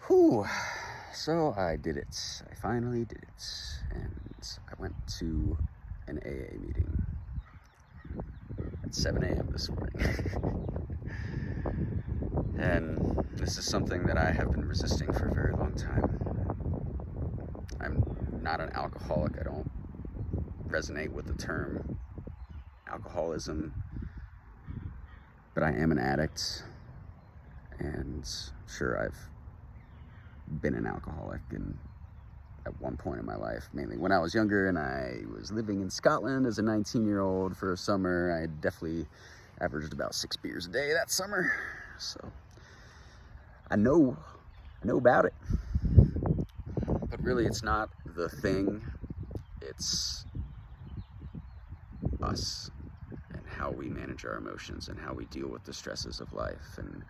Whew. So I did it. I finally did it. And I went to an AA meeting at 7 a.m. this morning. And this is something that I have been resisting for a very long time. I'm not an alcoholic. I don't resonate with the term alcoholism, but I am an addict. And sure, I've been an alcoholic at one point in my life, mainly when I was younger and I was living in Scotland as a 19-year-old for a summer. I definitely averaged about 6 beers a day that summer, so I know about it. But really, it's not the thing, it's us and how we manage our emotions and how we deal with the stresses of life. And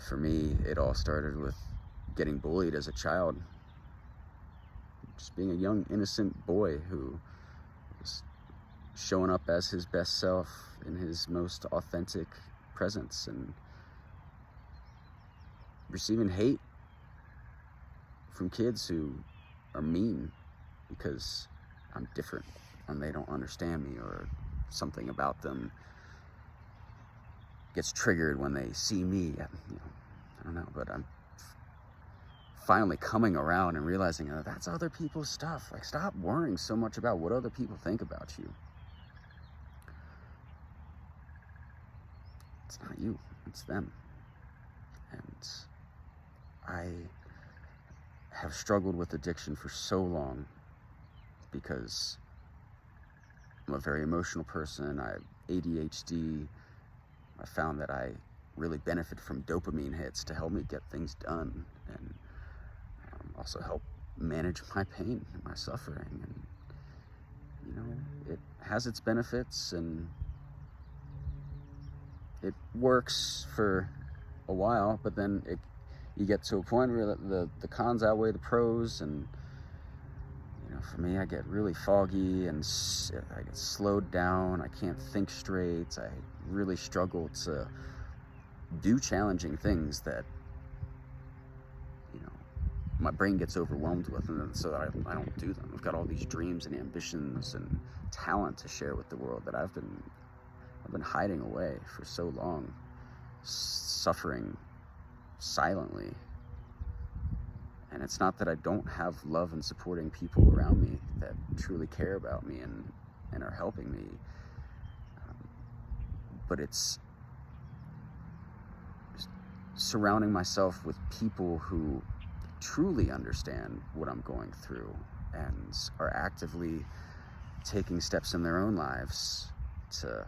for me, it all started with getting bullied as a child. Just being a young, innocent boy who was showing up as his best self in his most authentic presence and receiving hate from kids who are mean because I'm different and they don't understand me, or something about them gets triggered when they see me. I don't know, but I'm finally coming around and realizing, oh, that's other people's stuff. Like, stop worrying so much about what other people think about you. It's not you, it's them. And I have struggled with addiction for so long because I'm a very emotional person. I have ADHD. I found that I really benefit from dopamine hits to help me get things done and also help manage my pain and my suffering. And it has its benefits and it works for a while, but then you get to a point where the cons outweigh the pros. And for me, I get really foggy and I get slowed down. I can't think straight. I really struggle to do challenging things that my brain gets overwhelmed with, and so I don't do them. I've got all these dreams and ambitions and talent to share with the world that I've been hiding away for so long, suffering silently. And it's not that I don't have love and supporting people around me that truly care about me and are helping me, but it's surrounding myself with people who truly understand what I'm going through and are actively taking steps in their own lives to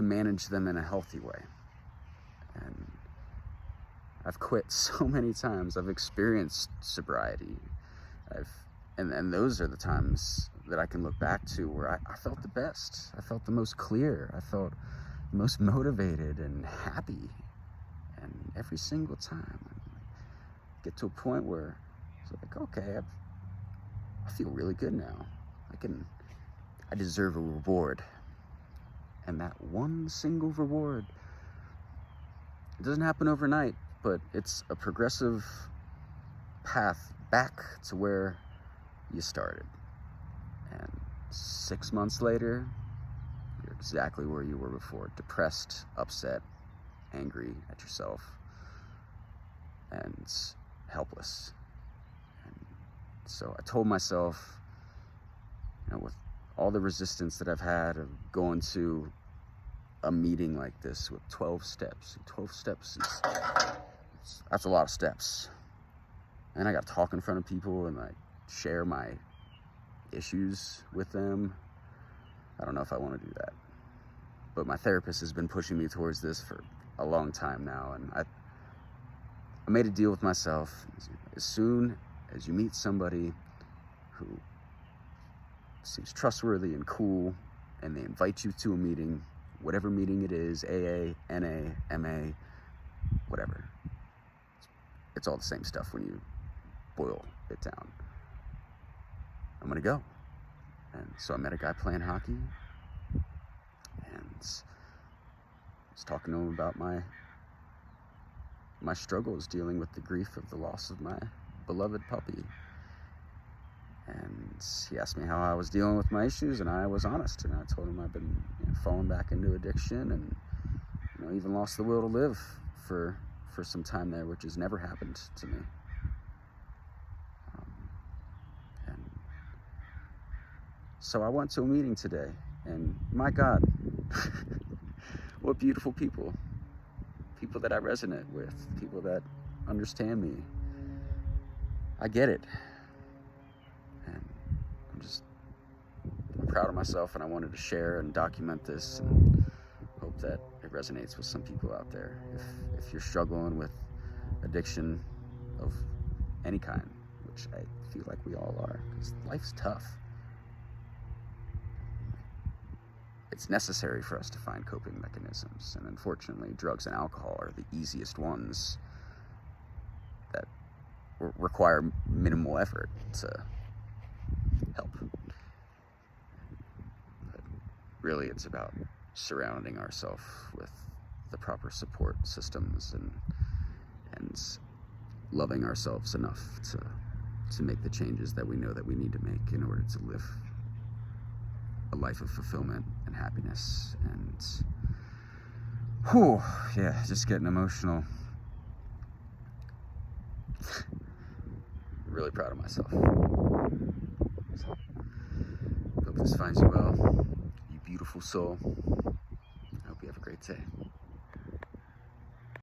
manage them in a healthy way. And I've quit so many times. I've experienced sobriety. And those are the times that I can look back to where I felt the best. I felt the most clear. I felt the most motivated and happy. And every single time I get to a point where it's like, okay, I feel really good now. I deserve a reward. And that one single reward, it doesn't happen overnight, but it's a progressive path back to where you started. And 6 months later, you're exactly where you were before. Depressed, upset, angry at yourself, and helpless. And so I told myself, with all the resistance that I've had of going to a meeting like this with 12 steps. 12 steps that's a lot of steps. And I got to talk in front of people and share my issues with them. I don't know if I want to do that. But my therapist has been pushing me towards this for a long time now, and I made a deal with myself. As soon as you meet somebody who seems trustworthy and cool, and they invite you to a meeting, whatever meeting it is, AA, NA, MA, whatever, it's all the same stuff when you boil it down. I'm gonna go. And so I met a guy playing hockey, and was talking to him about my my struggles dealing with the grief of the loss of my beloved puppy. And he asked me how I was dealing with my issues, and I was honest. And I told him I've been falling back into addiction, and even lost the will to live for some time there, which has never happened to me. And so I went to a meeting today, and my God, what beautiful people. People that I resonate with, people that understand me. I get it. And I'm proud of myself, and I wanted to share and document this and hope that it resonates with some people out there. If you're struggling with addiction of any kind, which I feel like we all are, because life's tough. It's necessary for us to find coping mechanisms, and unfortunately, drugs and alcohol are the easiest ones that require minimal effort to help. But really, it's about surrounding ourselves with the proper support systems and loving ourselves enough to make the changes that we know that we need to make in order to live a life of fulfillment and happiness. And just getting emotional. Really proud of myself. So, hope this finds you well, you beautiful soul. I hope you have a great day.